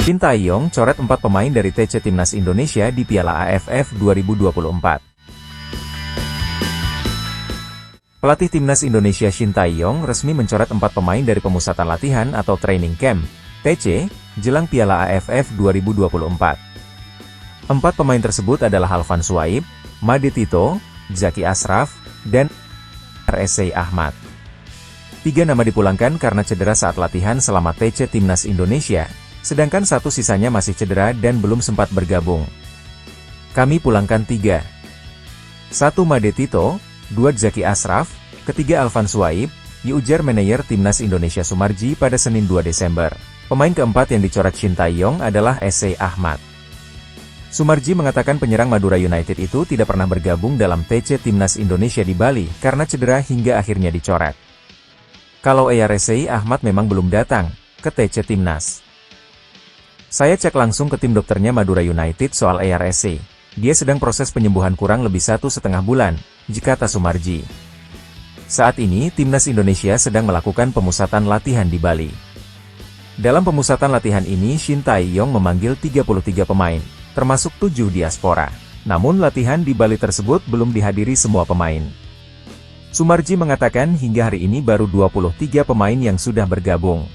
Shin Tae-yong coret 4 pemain dari TC Timnas Indonesia di Piala AFF 2024. Pelatih Timnas Indonesia Shin Tae-yong resmi mencoret 4 pemain dari pemusatan latihan atau training camp, TC, jelang Piala AFF 2024. 4 pemain tersebut adalah Halfan Shuaib, Made Tito, Zaki Ashraf, dan RSC Ahmad. 3 nama dipulangkan karena cedera saat latihan selama TC Timnas Indonesia, sedangkan 1 sisanya masih cedera dan belum sempat bergabung. Kami pulangkan 3. 1 Made Tito, 2 Zaki Ashraf, ketiga Halfan Shuaib, diujar manajer Timnas Indonesia Sumarji pada Senin 2 Desember. Pemain keempat yang dicoret Shin Tae-yong adalah SC Ahmad. Sumarji mengatakan penyerang Madura United itu tidak pernah bergabung dalam TC Timnas Indonesia di Bali karena cedera hingga akhirnya dicoret. Kalau RSC Ahmad memang belum datang ke TC Timnas. Saya cek langsung ke tim dokternya Madura United soal RSC. Dia sedang proses penyembuhan kurang lebih 1,5 bulan, kata Sumarji. Saat ini, Timnas Indonesia sedang melakukan pemusatan latihan di Bali. Dalam pemusatan latihan ini, Shin Tae-yong memanggil 33 pemain, termasuk 7 diaspora. Namun latihan di Bali tersebut belum dihadiri semua pemain. Sumarji mengatakan hingga hari ini baru 23 pemain yang sudah bergabung.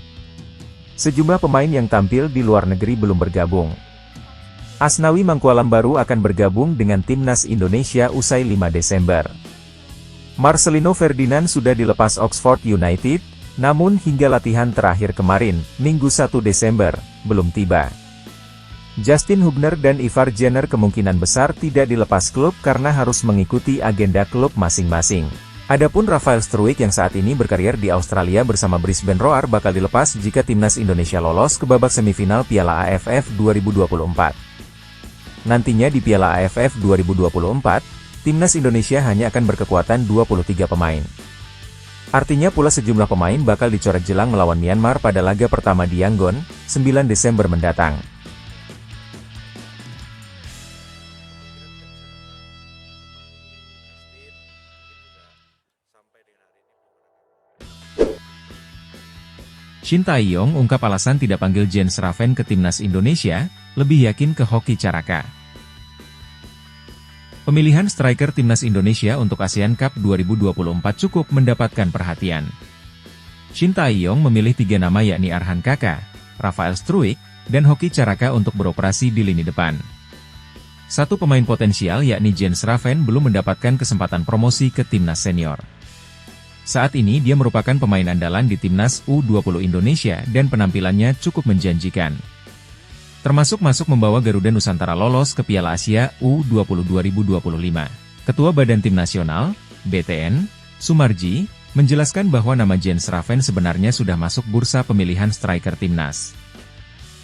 Sejumlah pemain yang tampil di luar negeri belum bergabung. Asnawi Mangkualam baru akan bergabung dengan Timnas Indonesia usai 5 Desember. Marcelino Ferdinand sudah dilepas Oxford United, namun hingga latihan terakhir kemarin, Minggu 1 Desember, belum tiba. Justin Hubner dan Ivar Jenner kemungkinan besar tidak dilepas klub karena harus mengikuti agenda klub masing-masing. Adapun Rafael Struijk yang saat ini berkarier di Australia bersama Brisbane Roar bakal dilepas jika Timnas Indonesia lolos ke babak semifinal Piala AFF 2024. Nantinya di Piala AFF 2024, Timnas Indonesia hanya akan berkekuatan 23 pemain. Artinya pula sejumlah pemain bakal dicoret jelang melawan Myanmar pada laga pertama di Yangon, 9 Desember mendatang. Shin Tae-yong ungkap alasan tidak panggil Jens Schraven ke Timnas Indonesia, lebih yakin ke Hoki Caraka. Pemilihan striker Timnas Indonesia untuk ASEAN Cup 2024 cukup mendapatkan perhatian. Shin Tae-yong memilih 3 nama yakni Arhan Kaka, Rafael Struijk, dan Hoki Caraka untuk beroperasi di lini depan. 1 pemain potensial yakni Jens Schraven belum mendapatkan kesempatan promosi ke Timnas Senior. Saat ini dia merupakan pemain andalan di Timnas U20 Indonesia dan penampilannya cukup menjanjikan. Termasuk masuk membawa Garuda Nusantara lolos ke Piala Asia U20 2025. Ketua Badan Tim Nasional, BTN, Sumarji, menjelaskan bahwa nama Jens Schraven sebenarnya sudah masuk bursa pemilihan striker Timnas.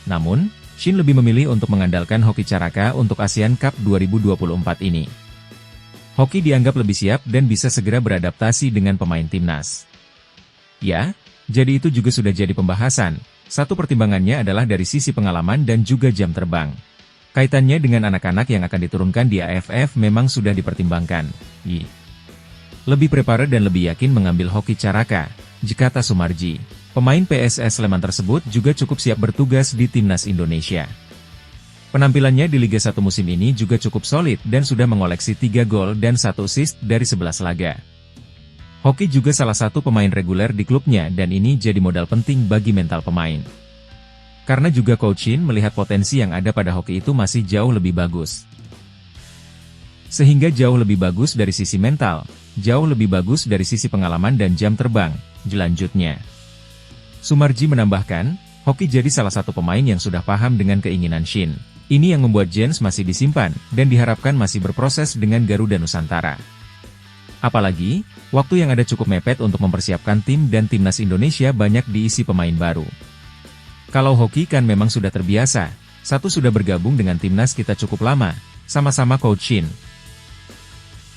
Namun, Shin lebih memilih untuk mengandalkan Hoki Caraka untuk ASEAN Cup 2024 ini. Hoki dianggap lebih siap dan bisa segera beradaptasi dengan pemain Timnas. Ya, jadi itu juga sudah jadi pembahasan. Satu pertimbangannya adalah dari sisi pengalaman dan juga jam terbang. Kaitannya dengan anak-anak yang akan diturunkan di AFF memang sudah dipertimbangkan. Lebih prepare dan lebih yakin mengambil Hoki Caraka, kata Sumarji. Pemain PSS Sleman tersebut juga cukup siap bertugas di Timnas Indonesia. Penampilannya di Liga 1 musim ini juga cukup solid dan sudah mengoleksi 3 gol dan 1 assist dari 11 laga. Hoki juga salah satu pemain reguler di klubnya dan ini jadi modal penting bagi mental pemain. Karena juga Coach Shin melihat potensi yang ada pada Hoki itu masih jauh lebih bagus. Sehingga jauh lebih bagus dari sisi mental, jauh lebih bagus dari sisi pengalaman dan jam terbang, lanjutnya. Sumarji menambahkan, Hoki jadi salah satu pemain yang sudah paham dengan keinginan Shin. Ini yang membuat Jens masih disimpan, dan diharapkan masih berproses dengan Garuda Nusantara. Apalagi, waktu yang ada cukup mepet untuk mempersiapkan tim dan Timnas Indonesia banyak diisi pemain baru. Kalau Hoki kan memang sudah terbiasa, 1 sudah bergabung dengan Timnas kita cukup lama, sama-sama Coach Shin.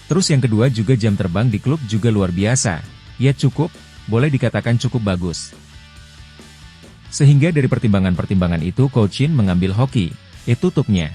Terus yang kedua juga jam terbang di klub juga luar biasa, ya cukup, boleh dikatakan cukup bagus. Sehingga dari pertimbangan-pertimbangan itu Coach Shin mengambil Hoki. Tutupnya.